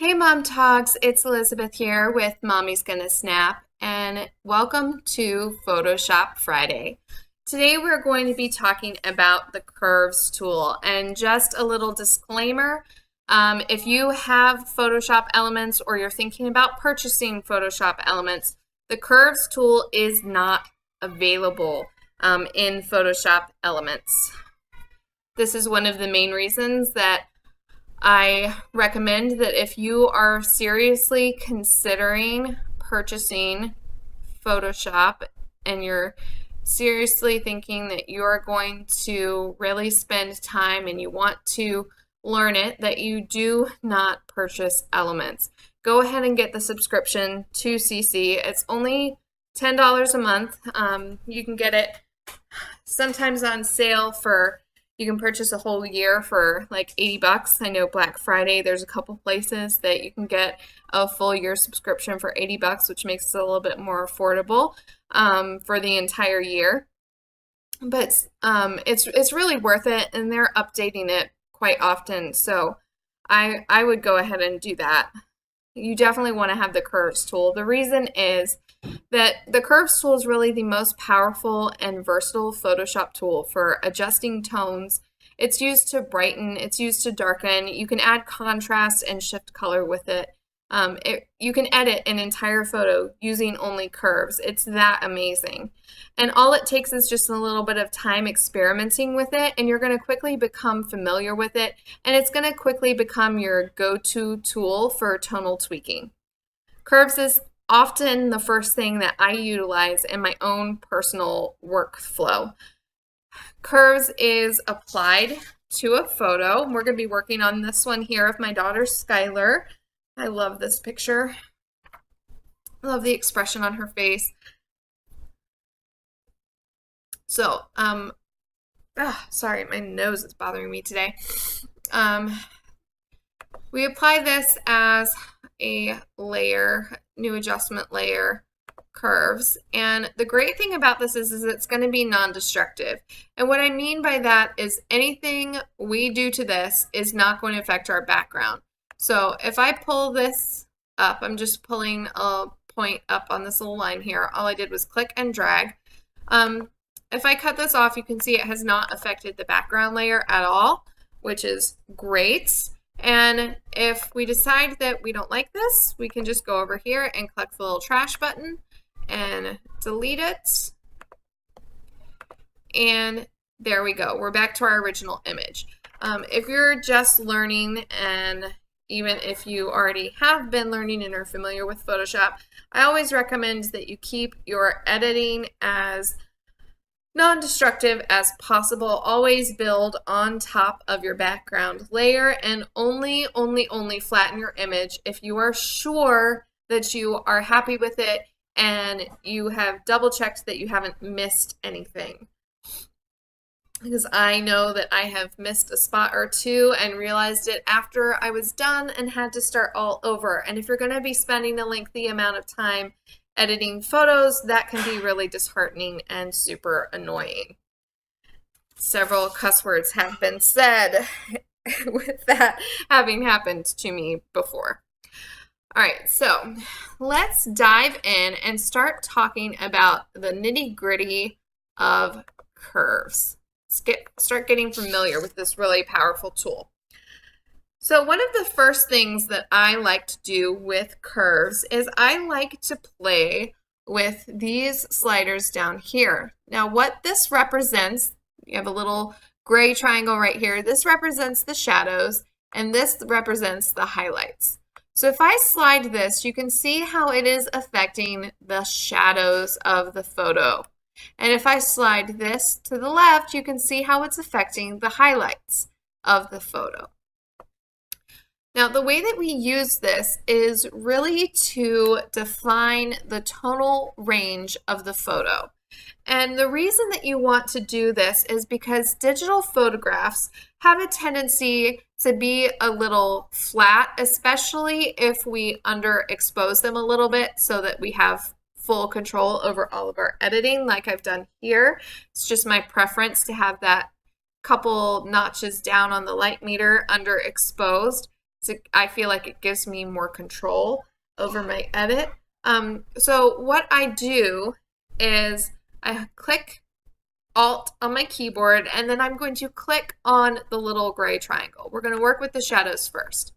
Hey Mom Talks, it's Elizabeth here with Mommy's Gonna Snap, and welcome to Photoshop Friday. Today we're going to be talking about the Curves tool, and just a little disclaimer, if you have Photoshop elements or you're thinking about purchasing Photoshop elements, the Curves tool is not available in Photoshop elements. This is one of the main reasons that I recommend that if you are seriously considering purchasing Photoshop and you're seriously thinking that you're going to really spend time and you want to learn it, that you do not purchase Elements. Go ahead and get the subscription to CC. It's only $10 a month. You can get it sometimes on sale for you can purchase a whole year for like 80 bucks. I know Black Friday, there's a couple places that you can get a full year subscription for 80 bucks, which makes it a little bit more affordable for the entire year. But it's really worth it, and they're updating it quite often. So I would go ahead and do that. You definitely want to have the Curves tool. The reason is that the Curves tool is really the most powerful and versatile Photoshop tool for adjusting tones. It's used to brighten, it's used to darken. You can add contrast and shift color with it. You can edit an entire photo using only curves. It's that amazing. And all it takes is just a little bit of time experimenting with it, and you're going to quickly become familiar with it, and it's going to quickly become your go-to tool for tonal tweaking. Curves is often the first thing that I utilize in my own personal workflow. Curves is applied to a photo. We're going to be working on this one here of my daughter Skylar. I love this picture. I love the expression on her face. So, sorry, my nose is bothering me today. We apply this as a layer, new adjustment layer, curves. And the great thing about this is it's going to be non-destructive. And what I mean by that is anything we do to this is not going to affect our background. So if I pull this up, I'm just pulling a point up on this little line here. All I did was click and drag. If I cut this off, you can see it has not affected the background layer at all, which is great. And if we decide that we don't like this, we can just go over here and click the little trash button and delete it. And there we go. We're back to our original image. If you're just learning, and even if you already have been learning and are familiar with Photoshop, I always recommend that you keep your editing as non-destructive as possible. Always build on top of your background layer, and only flatten your image if you are sure that you are happy with it and you have double checked that you haven't missed anything. Because I know that I have missed a spot or two and realized it after I was done and had to start all over. And if you're going to be spending a lengthy amount of time editing photos, that can be really disheartening and super annoying. Several cuss words have been said with that having happened to me before. All right, so let's dive in and start talking about the nitty-gritty of curves. Start getting familiar with this really powerful tool. So one of the first things that I like to do with curves is I like to play with these sliders down here. Now what this represents, you have a little gray triangle right here. This represents the shadows, and this represents the highlights. So if I slide this, you can see how it is affecting the shadows of the photo. And if I slide this to the left, you can see how it's affecting the highlights of the photo. Now, the way that we use this is really to define the tonal range of the photo. And the reason that you want to do this is because digital photographs have a tendency to be a little flat, especially if we underexpose them a little bit so that we have full control over all of our editing like I've done here. It's just my preference to have that couple notches down on the light meter underexposed. I feel like it gives me more control over my edit. So what I do is I click Alt on my keyboard, and then I'm going to click on the little gray triangle. We're going to work with the shadows first.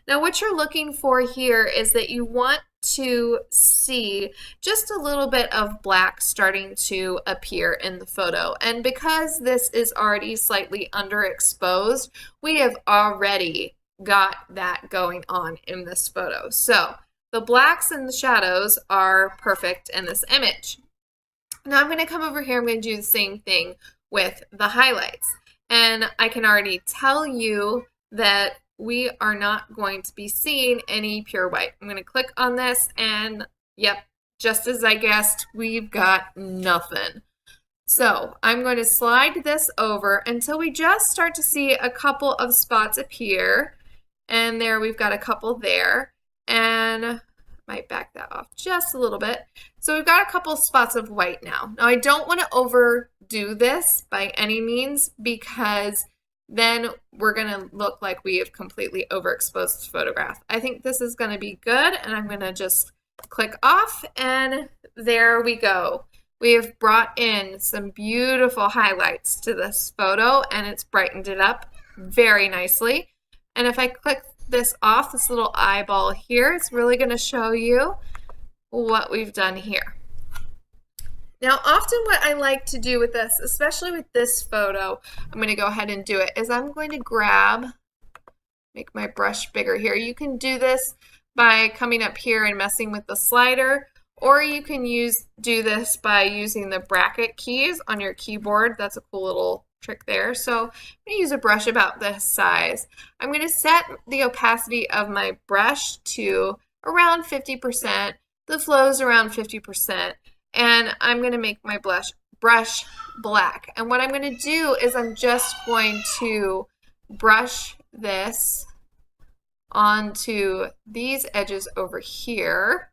Now what you're looking for here is that you want to see just a little bit of black starting to appear in the photo. And because this is already slightly underexposed, we have already got that going on in this photo. So the blacks and the shadows are perfect in this image. Now I'm going to come over here, I'm going to do the same thing with the highlights. And I can already tell you that we are not going to be seeing any pure white. I'm going to click on this and yep, just as I guessed, we've got nothing. So I'm going to slide this over until we just start to see a couple of spots appear. And there we've got a couple there. And might back that off just a little bit. So we've got a couple spots of white now. Now I don't want to overdo this by any means because then we're going to look like we have completely overexposed this photograph. I think this is going to be good, and I'm going to just click off, and there we go. We have brought in some beautiful highlights to this photo, and it's brightened it up very nicely. And if I click this off, this little eyeball here, it's really going to show you what we've done here. Now, often what I like to do with this, especially with this photo, I'm going to go ahead and do it, is I'm going to make my brush bigger here. You can do this by coming up here and messing with the slider, or you can do this by using the bracket keys on your keyboard. That's a cool little trick there. So I'm going to use a brush about this size. I'm going to set the opacity of my brush to around 50%, the flows around 50%, and I'm going to make my brush black. And what I'm going to do is I'm just going to brush this onto these edges over here.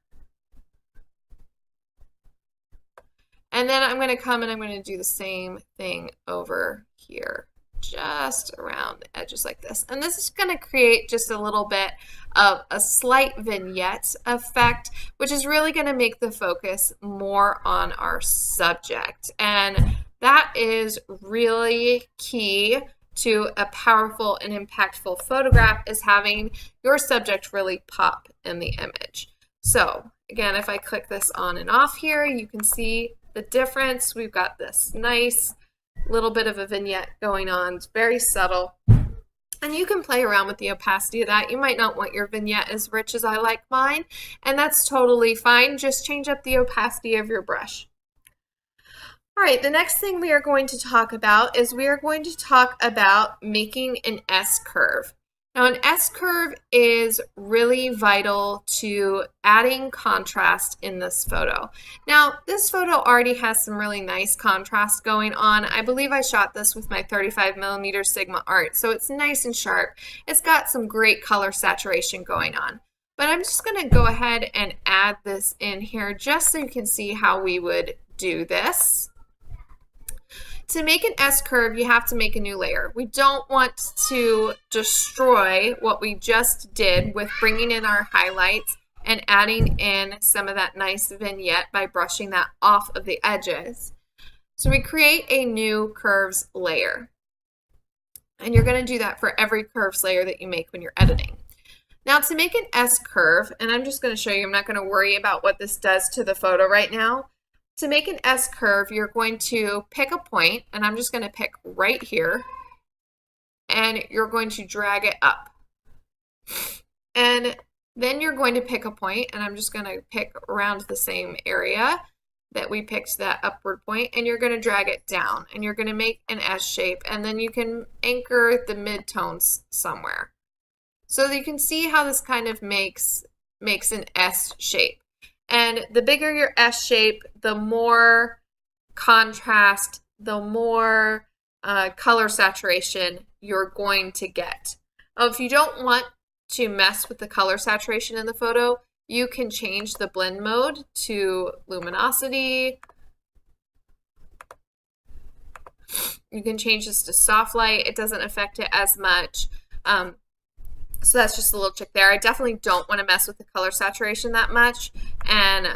And then I'm going to come and I'm going to do the same thing over here, just around the edges like this. And this is going to create just a little bit of a slight vignette effect, which is really going to make the focus more on our subject. And that is really key to a powerful and impactful photograph, is having your subject really pop in the image. So again, if I click this on and off here, you can see the difference. We've got this nice little bit of a vignette going on. It's very subtle. And you can play around with the opacity of that. You might not want your vignette as rich as I like mine, and that's totally fine. Just change up the opacity of your brush. All right, the next thing we are going to talk about is we are going to talk about making an S-curve. Now, an S-curve is really vital to adding contrast in this photo. Now, this photo already has some really nice contrast going on. I believe I shot this with my 35mm Sigma Art, so it's nice and sharp. It's got some great color saturation going on. But I'm just going to go ahead and add this in here just so you can see how we would do this. To make an S-curve, you have to make a new layer. We don't want to destroy what we just did with bringing in our highlights and adding in some of that nice vignette by brushing that off of the edges. So we create a new curves layer. And you're going to do that for every curves layer that you make when you're editing. Now, to make an S-curve, and I'm just going to show you, I'm not going to worry about what this does to the photo right now. To make an S-curve, you're going to pick a point, and I'm just going to pick right here, and you're going to drag it up. And then you're going to pick a point, and I'm just going to pick around the same area that we picked that upward point, and you're going to drag it down, and you're going to make an S shape, and then you can anchor the midtones somewhere. So that you can see how this kind of makes an S shape. And the bigger your S shape, the more contrast, the more color saturation you're going to get. If you don't want to mess with the color saturation in the photo, you can change the blend mode to luminosity. You can change this to soft light. It doesn't affect it as much. So that's just a little trick there. I definitely don't want to mess with the color saturation that much, and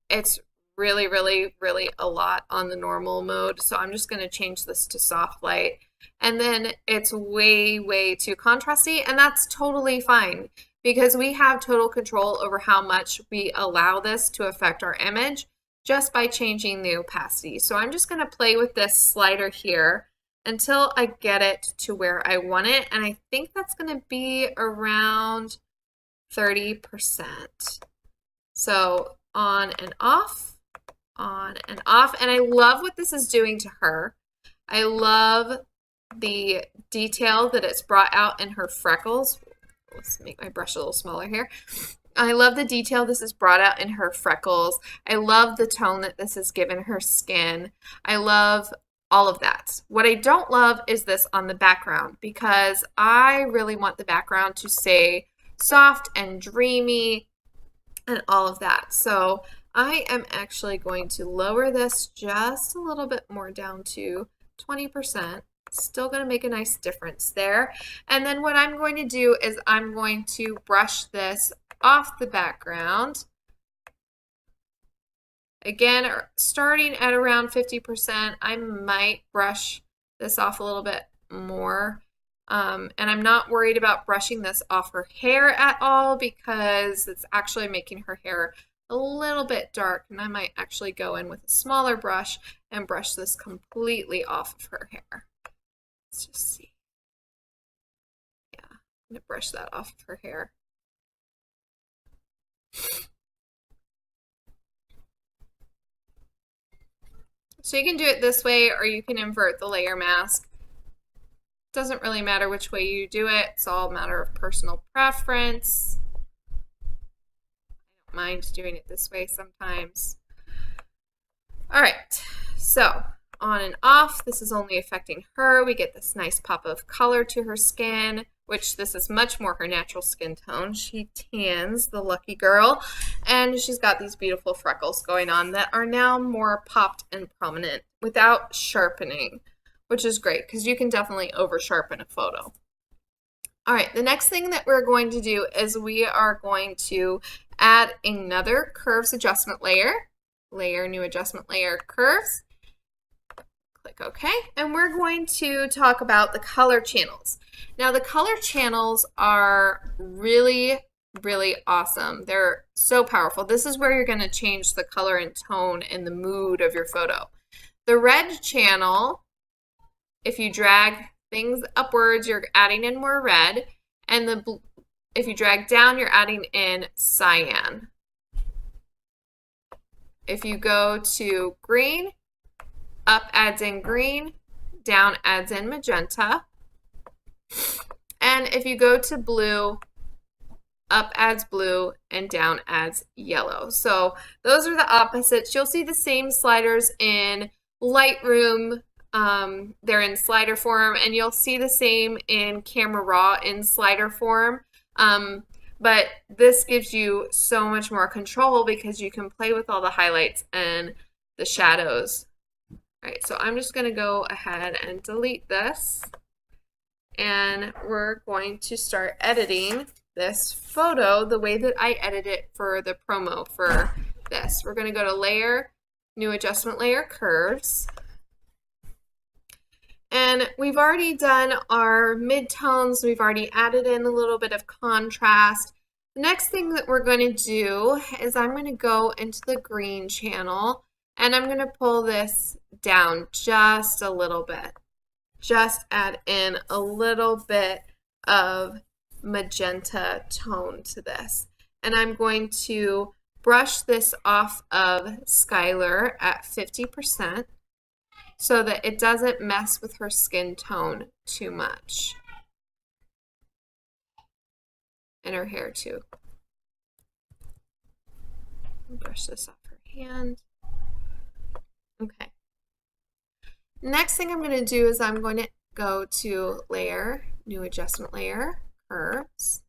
it's really, really, really a lot on the normal mode. So I'm just going to change this to soft light. And then it's way, way too contrasty, and that's totally fine because we have total control over how much we allow this to affect our image just by changing the opacity. So I'm just going to play with this slider here until I get it to where I want it. And I think that's going to be around 30%. So on and off, on and off. And I love what this is doing to her. I love the detail that it's brought out in her freckles. Let's make my brush a little smaller here. I love the detail this is brought out in her freckles. I love the tone that this has given her skin. I love all of that. What I don't love is this on the background because I really want the background to stay soft and dreamy and all of that. So I am actually going to lower this just a little bit more down to 20%. Still going to make a nice difference there. And then what I'm going to do is I'm going to brush this off the background. Again, starting at around 50%, I might brush this off a little bit more. And I'm not worried about brushing this off her hair at all because it's actually making her hair a little bit dark. And I might actually go in with a smaller brush and brush this completely off of her hair. Let's just see. Yeah, I'm going to brush that off of her hair. So you can do it this way or you can invert the layer mask. Doesn't really matter which way you do it. It's all a matter of personal preference. I don't mind doing it this way sometimes. All right, so on and off, this is only affecting her. We get this nice pop of color to her skin, which this is much more her natural skin tone. She tans, the lucky girl, and she's got these beautiful freckles going on that are now more popped and prominent without sharpening, which is great because you can definitely over sharpen a photo. All right, the next thing that we're going to do is we are going to add another curves adjustment layer, new adjustment layer, curves. Click OK, and we're going to talk about the color channels. Now the color channels are really, really awesome. They're so powerful. This is where you're going to change the color and tone and the mood of your photo. The red channel, if you drag things upwards, you're adding in more red, and if you drag down, you're adding in cyan. If you go to green, up adds in green, down adds in magenta. And if you go to blue, up adds blue, and down adds yellow. So those are the opposites. You'll see the same sliders in Lightroom. They're in slider form, and you'll see the same in Camera Raw in slider form. But this gives you so much more control because you can play with all the highlights and the shadows. All right, so I'm just going to go ahead and delete this, and we're going to start editing this photo the way that I edit it for the promo for this. We're going to go to Layer, New Adjustment Layer, Curves. And we've already done our midtones. We've already added in a little bit of contrast. The next thing that we're going to do is I'm going to go into the green channel, and I'm going to pull this down just a little bit. Just add in a little bit of magenta tone to this. And I'm going to brush this off of Skylar at 50% so that it doesn't mess with her skin tone too much. And her hair too. Brush this off her hand. Okay. Next thing I'm going to do is I'm going to go to Layer, New Adjustment Layer, Curves,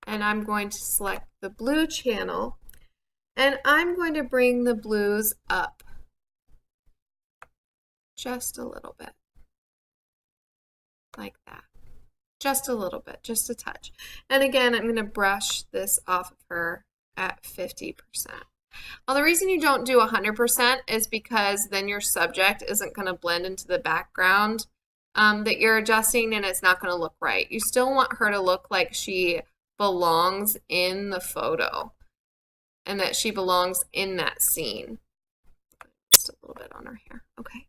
and I'm going to select the blue channel, and I'm going to bring the blues up just a little bit, like that. just a little bit, just a touch. And again, I'm going to brush this off of her at 50%. Well, the reason you don't do 100% is because then your subject isn't going to blend into the background that you're adjusting, and it's not going to look right. You still want her to look like she belongs in the photo and that she belongs in that scene. Just a little bit on her hair. Okay.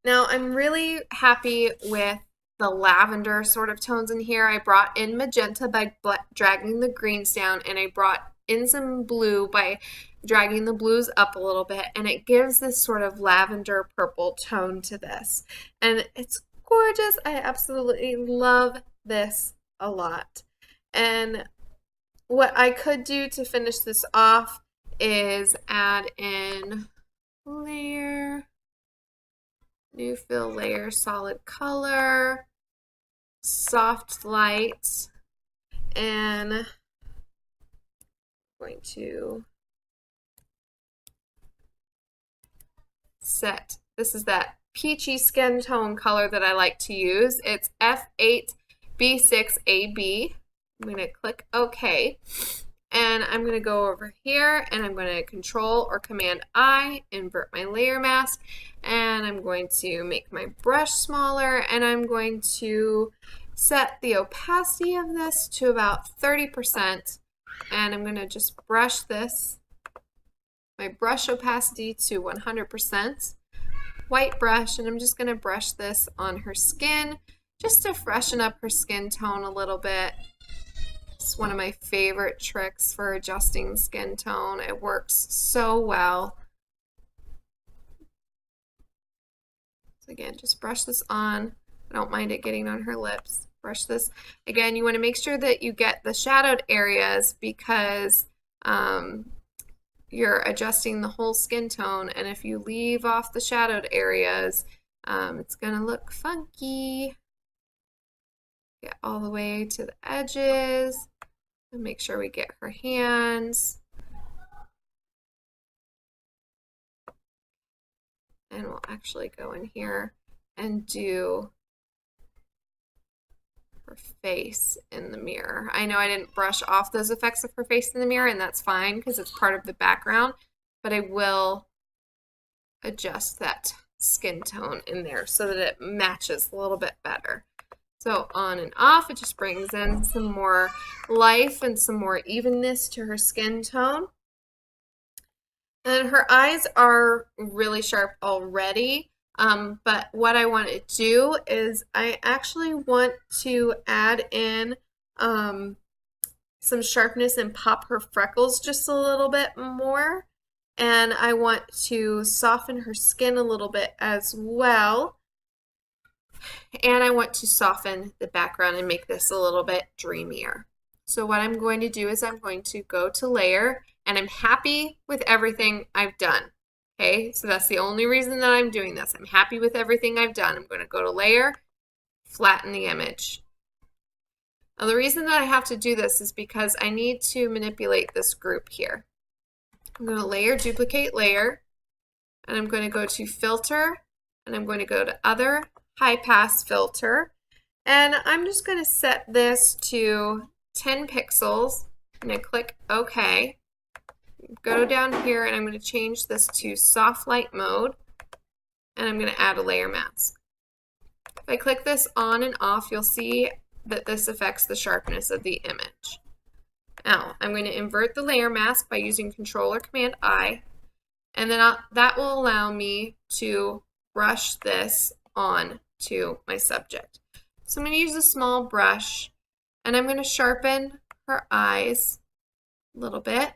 Now I'm really happy with the lavender sort of tones in here. I brought in magenta by dragging the greens down, and I brought in some blue by dragging the blues up a little bit, and it gives this sort of lavender purple tone to this. And it's gorgeous. I absolutely love this a lot. And what I could do to finish this off is add in layer, new fill layer, solid color, soft light, and I'm going to set, this is that peachy skin tone color that I like to use. It's F8B6AB. I'm going to click OK. And I'm going to go over here and I'm going to Control or Command I, invert my layer mask, and I'm going to make my brush smaller, and I'm going to set the opacity of this to about 30%, and I'm going to just brush this, my brush opacity to 100%, white brush, and I'm just going to brush this on her skin just to freshen up her skin tone a little bit. It's one of my favorite tricks for adjusting skin tone. It works so well. So again, just brush this on. I don't mind it getting on her lips. Brush this. Again, you want to make sure that you get the shadowed areas because you're adjusting the whole skin tone, and if you leave off the shadowed areas, it's going to look funky. Get all the way to the edges and make sure we get her hands. And we'll actually go in here and do her face in the mirror. I know I didn't brush off those effects of her face in the mirror, and that's fine because it's part of the background, but I will adjust that skin tone in there so that it matches a little bit better. So on and off, it just brings in some more life and some more evenness to her skin tone. And her eyes are really sharp already, but what I want to do is I actually want to add in some sharpness and pop her freckles just a little bit more. And I want to soften her skin a little bit as well. And I want to soften the background and make this a little bit dreamier. So what I'm going to do is I'm going to go to layer, and I'm happy with everything I've done. Okay, so that's the only reason that I'm doing this. I'm happy with everything I've done. I'm going to go to layer, flatten the image. Now the reason that I have to do this is because I need to manipulate this group here. I'm going to layer, duplicate layer, and I'm going to go to filter, and I'm going to go to other, high pass filter, and I'm just going to set this to 10 pixels. I'm going to click OK. Go down here and I'm going to change this to soft light mode, and I'm going to add a layer mask. If I click this on and off, you'll see that this affects the sharpness of the image. Now I'm going to invert the layer mask by using Control or Command I, and then that will allow me to brush this on to my subject. So I'm going to use a small brush, and I'm going to sharpen her eyes a little bit,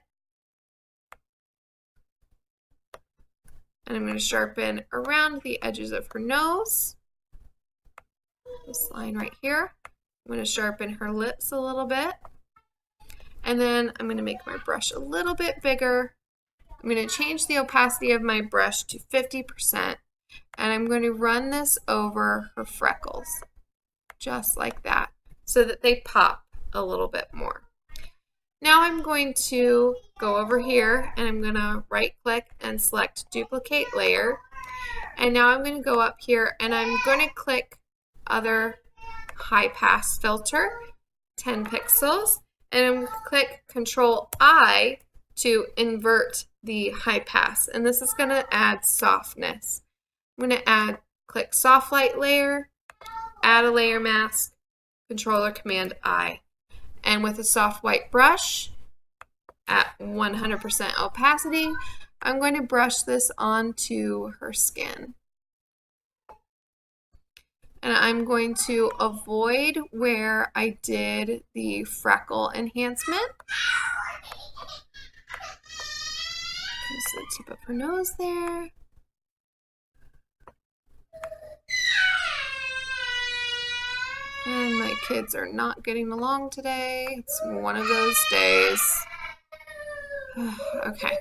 and I'm going to sharpen around the edges of her nose, this line right here. I'm going to sharpen her lips a little bit, and then I'm going to make my brush a little bit bigger. I'm going to change the opacity of my brush to 50%, and I'm going to run this over her freckles, just like that, so that they pop a little bit more. Now I'm going to go over here, and I'm going to right click and select duplicate layer, and now I'm going to go up here and I'm going to click other high pass filter, 10 pixels, and I'm going to click Control I to invert the high pass, and this is going to add softness. I'm going to click Soft Light Layer, add a layer mask, Controller Command I, and with a soft white brush at 100% opacity, I'm going to brush this onto her skin. And I'm going to avoid where I did the freckle enhancement. Just the tip of her nose there. And my kids are not getting along today. It's one of those days. Okay.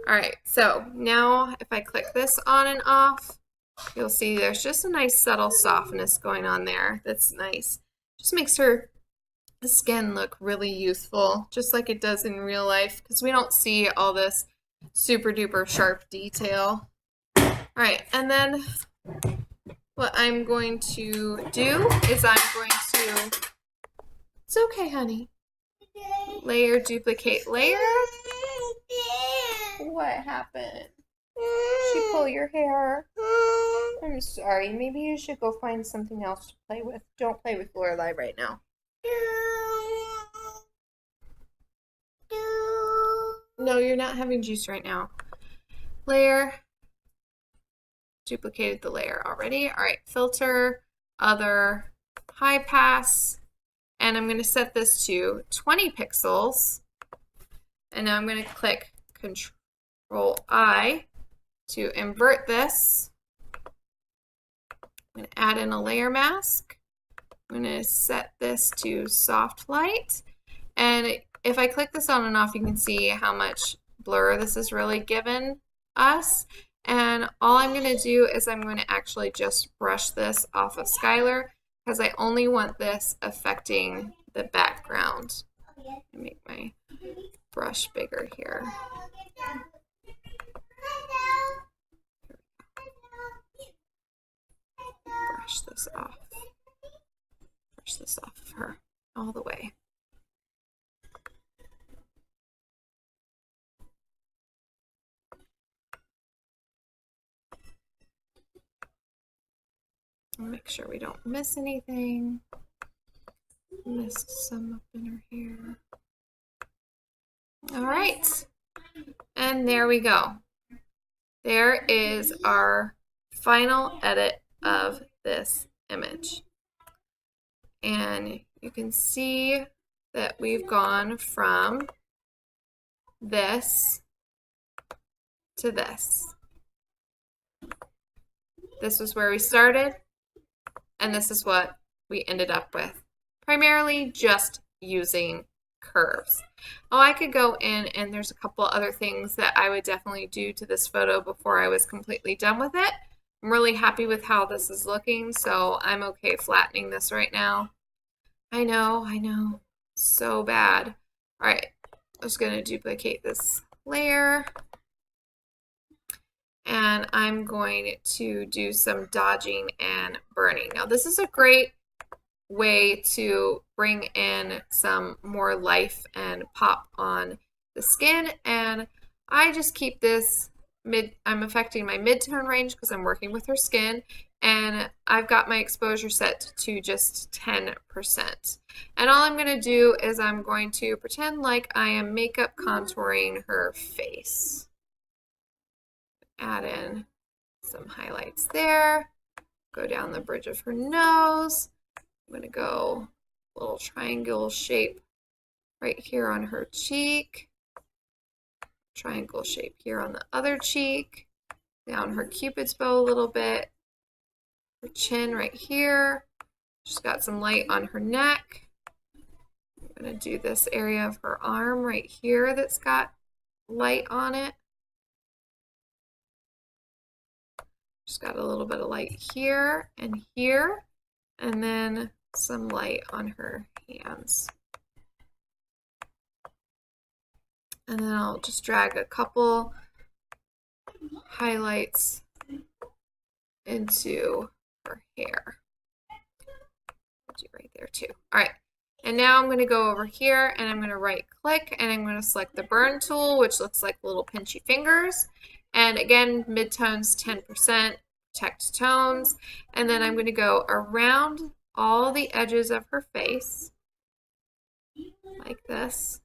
All right, so now if I click this on and off, you'll see there's just a nice subtle softness going on there. That's nice. Just makes her skin look really youthful, just like it does in real life, because we don't see all this super duper sharp detail. All right, and then what I'm going to do is I'm going to, it's okay, honey. Layer, duplicate, layer. What happened? She pull your hair? I'm sorry. Maybe you should go find something else to play with. Don't play with Lorelai right now. No, you're not having juice right now. Layer. Duplicated the layer already. All right, filter, other, high pass. And I'm going to set this to 20 pixels. And now I'm going to click Control I to invert this. I'm going to add in a layer mask. I'm going to set this to soft light. And if I click this on and off, you can see how much blur this has really given us. And all I'm going to do is I'm going to actually just brush this off of Skylar, because I only want this affecting the background. Make my brush bigger here. Brush this off. Brush this off of her all the way. Make sure we don't miss anything. Missed some up in her hair. All right, and there we go. There is our final edit of this image. And you can see that we've gone from this to this. This was where we started, and this is what we ended up with. Primarily just using curves. Oh, I could go in and there's a couple other things that I would definitely do to this photo before I was completely done with it. I'm really happy with how this is looking, so I'm okay flattening this right now. I know, so bad. All right, I'm just gonna duplicate this layer. And I'm going to do some dodging and burning. Now this is a great way to bring in some more life and pop on the skin, and I just keep this I'm affecting my mid-tone range because I'm working with her skin, and I've got my exposure set to just 10%. And all I'm going to do is I'm going to pretend like I am makeup contouring her face. Add in some highlights there, go down the bridge of her nose. I'm going to go a little triangle shape right here on her cheek, triangle shape here on the other cheek, down her cupid's bow a little bit, her chin right here. She's got some light on her neck. I'm going to do this area of her arm right here that's got light on it. Just got a little bit of light here, and then some light on her hands. And then I'll just drag a couple highlights into her hair. do right there too. All right. And now I'm going to go over here and I'm going to right click and I'm going to select the burn tool, which looks like little pinchy fingers. And again, midtones 10%, protect tones. And then I'm going to go around all the edges of her face like this.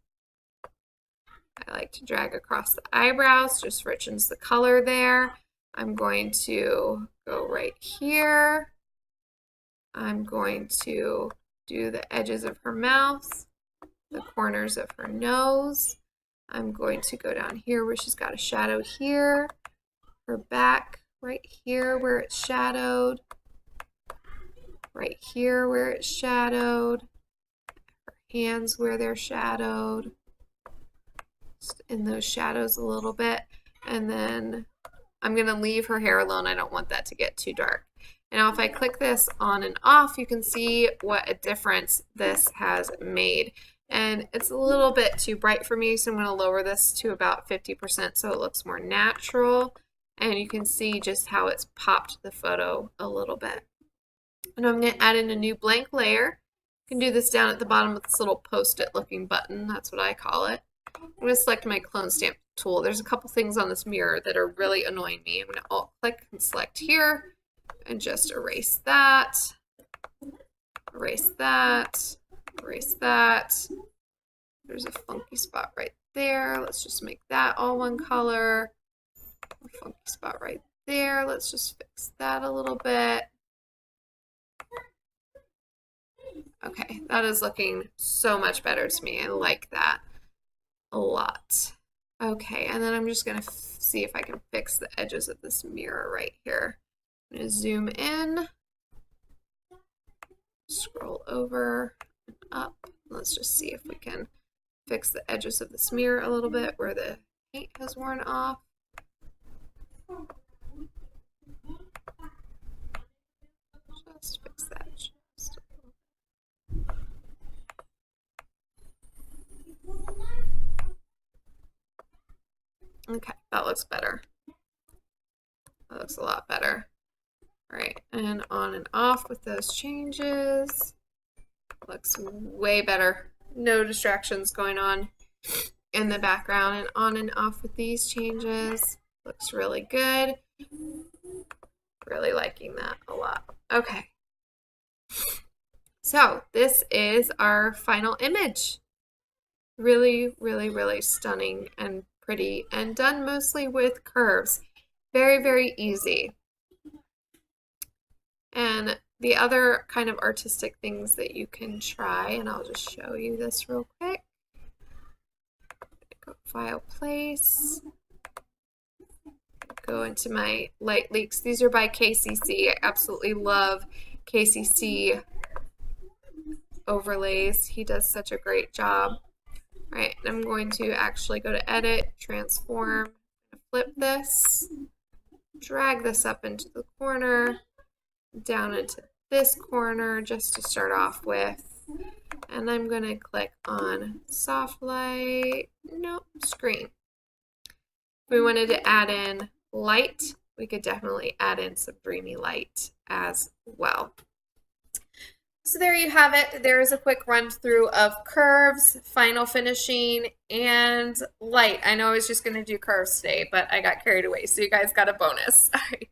I like to drag across the eyebrows, just richens the color there. I'm going to go right here. I'm going to do the edges of her mouth, the corners of her nose. I'm going to go down here where she's got a shadow here, her back right here where it's shadowed, right here where it's shadowed, her hands where they're shadowed, just in those shadows a little bit, and then I'm going to leave her hair alone. I don't want that to get too dark. And now if I click this on and off, you can see what a difference this has made. And it's a little bit too bright for me, so I'm going to lower this to about 50% so it looks more natural. And you can see just how it's popped the photo a little bit. And I'm going to add in a new blank layer. You can do this down at the bottom with this little post-it looking button. That's what I call it. I'm going to select my clone stamp tool. There's a couple things on this mirror that are really annoying me. I'm going to alt click and select here and just erase that, erase that, erase that. There's a funky spot right there. Let's just make that all one color. A funky spot right there. Let's just fix that a little bit. Okay, that is looking so much better to me. I like that a lot. Okay, and then I'm just going to see if I can fix the edges of this mirror right here. I'm going to zoom in, scroll over and up. Let's just see if we can fix the edges of this mirror a little bit where the paint has worn off. Just fix that just a little bit. Okay, that looks better. That looks a lot better. All right, and on and off with those changes. Looks way better. No distractions going on in the background, and on and off with these changes. Looks really good. Really liking that a lot. Okay. So this is our final image. Really, really, really stunning and pretty, and done mostly with curves. Very, very easy. And the other kind of artistic things that you can try, and I'll just show you this real quick. Go File, Place. Go into my light leaks. These are by KCC. I absolutely love KCC overlays. He does such a great job. All right, I'm going to actually go to Edit, Transform, flip this, drag this up into the corner, down into this corner just to start off with. And I'm going to click on Soft Light, nope, Screen. If we wanted to add in light, we could definitely add in some dreamy light as well. So there you have it. There's a quick run through of curves, final finishing, and light. I know I was just going to do curves today, but I got carried away, so you guys got a bonus. All right.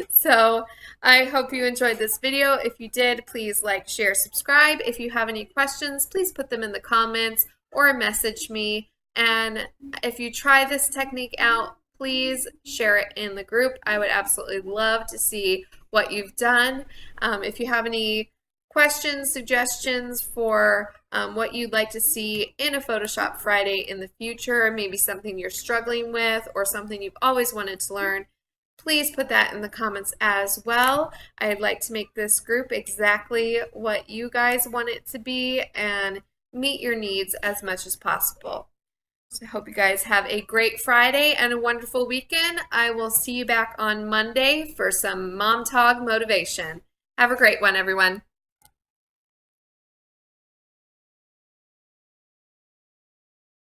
So I hope you enjoyed this video. If you did, please like, share, subscribe. If you have any questions, please put them in the comments or message me. And if you try this technique out, please share it in the group. I would absolutely love to see what you've done. If you have any questions, suggestions for what you'd like to see in a Photoshop Friday in the future, maybe something you're struggling with or something you've always wanted to learn, please put that in the comments as well. I'd like to make this group exactly what you guys want it to be and meet your needs as much as possible. So I hope you guys have a great Friday and a wonderful weekend. I will see you back on Monday for some Mom Tog motivation. Have a great one, everyone.